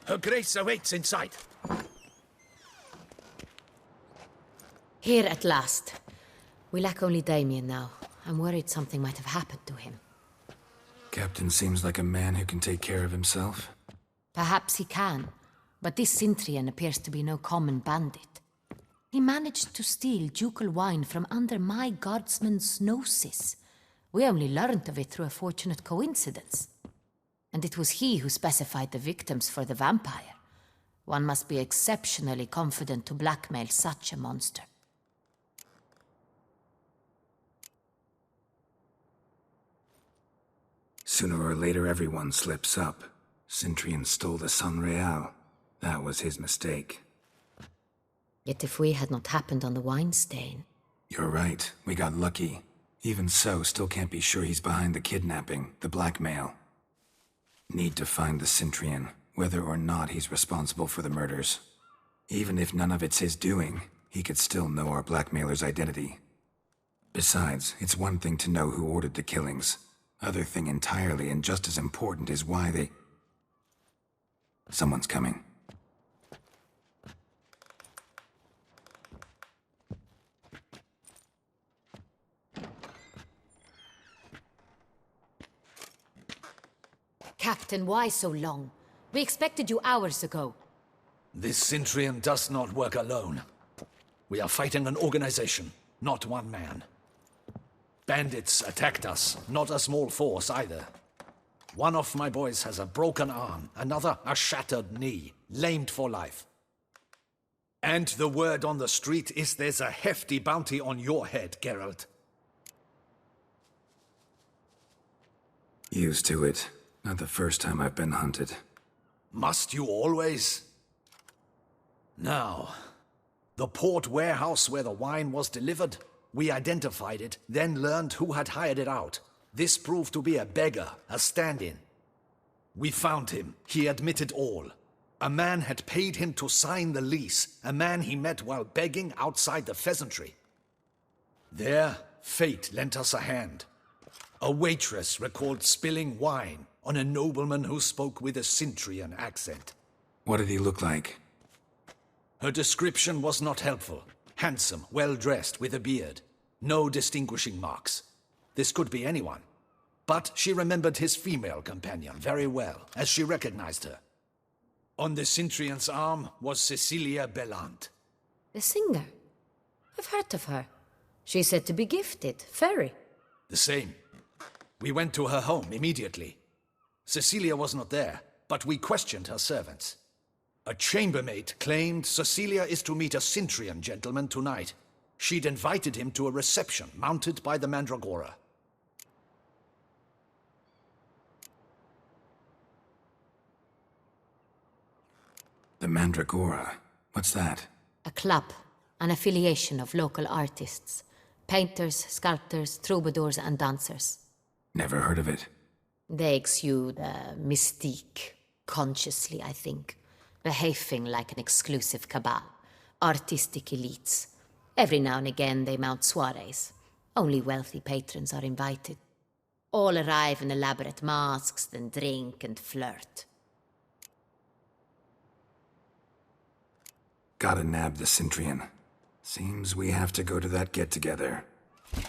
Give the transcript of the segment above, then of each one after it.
Her Grace awaits inside. Here at last. We lack only Damien now. I'm worried something might have happened to him. Captain seems like a man who can take care of himself. Perhaps he can, but this Cintrian appears to be no common bandit. He managed to steal ducal wine from under my guardsman's noses. We only learned of it through a fortunate coincidence. And it was he who specified the victims for the vampire. One must be exceptionally confident to blackmail such a monster. Sooner or later, everyone slips up. Cintrian stole the Sun Real. That was his mistake. Yet if we had not happened on the wine stain... You're right. We got lucky. Even so, still can't be sure he's behind the kidnapping, the blackmail. Need to find the Cintrian, whether or not he's responsible for the murders. Even if none of it's his doing, he could still know our blackmailer's identity. Besides, it's one thing to know who ordered the killings. Other thing entirely, and just as important, is why they... Someone's coming. Captain, why so long? We expected you hours ago. This Cintrian does not work alone. We are fighting an organization, not one man. Bandits attacked us, not a small force either. One of my boys has a broken arm, another a shattered knee, lamed for life. And the word on the street is there's a hefty bounty on your head, Geralt. Used to it. Not the first time I've been hunted. Must you always? Now, the port warehouse where the wine was delivered, we identified it, then learned who had hired it out. This proved to be a beggar, a stand-in. We found him. He admitted all. A man had paid him to sign the lease, a man he met while begging outside the pheasantry. There, fate lent us a hand. A waitress recalled spilling wine on a nobleman who spoke with a Cintrian accent. What did he look like? Her description was not helpful. Handsome, well-dressed, with a beard. No distinguishing marks. This could be anyone. But she remembered his female companion very well, as she recognized her. On the Cintrian's arm was Cecelia Bellant. The singer? I've heard of her. She's said to be gifted, fairy. The same. We went to her home immediately. Cecelia was not there, but we questioned her servants. A chambermaid claimed Cecelia is to meet a Cintrian gentleman tonight. She'd invited him to a reception mounted by the Mandragora. The Mandragora? What's that? A club, an affiliation of local artists. Painters, sculptors, troubadours and dancers. Never heard of it. They exude mystique, consciously, I think. Behaving like an exclusive cabal. Artistic elites. Every now and again they mount soirees. Only wealthy patrons are invited. All arrive in elaborate masks, then drink and flirt. Gotta nab the Cintrian. Seems we have to go to that get-together.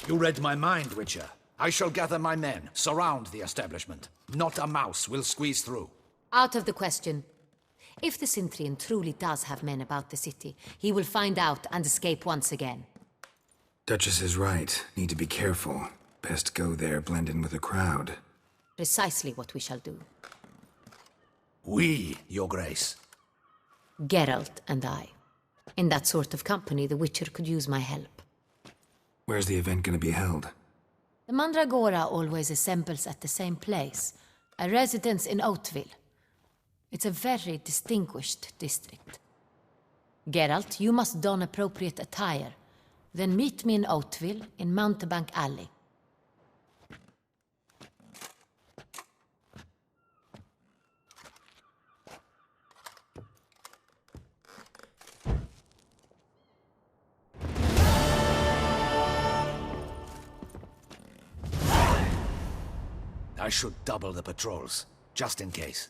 You read my mind, Witcher. I shall gather my men, surround the establishment. Not a mouse will squeeze through. Out of the question. If the Cintrian truly does have men about the city, he will find out and escape once again. Duchess is right. Need to be careful. Best go there, blend in with the crowd. Precisely what we shall do. We, Your Grace. Geralt and I. In that sort of company, the Witcher could use my help. Where's the event gonna be held? The Mandragora always assembles at the same place, a residence in Oatville. It's a very distinguished district. Geralt, you must don appropriate attire. Then meet me in Oatville, in Mountebank Alley. I should double the patrols, just in case.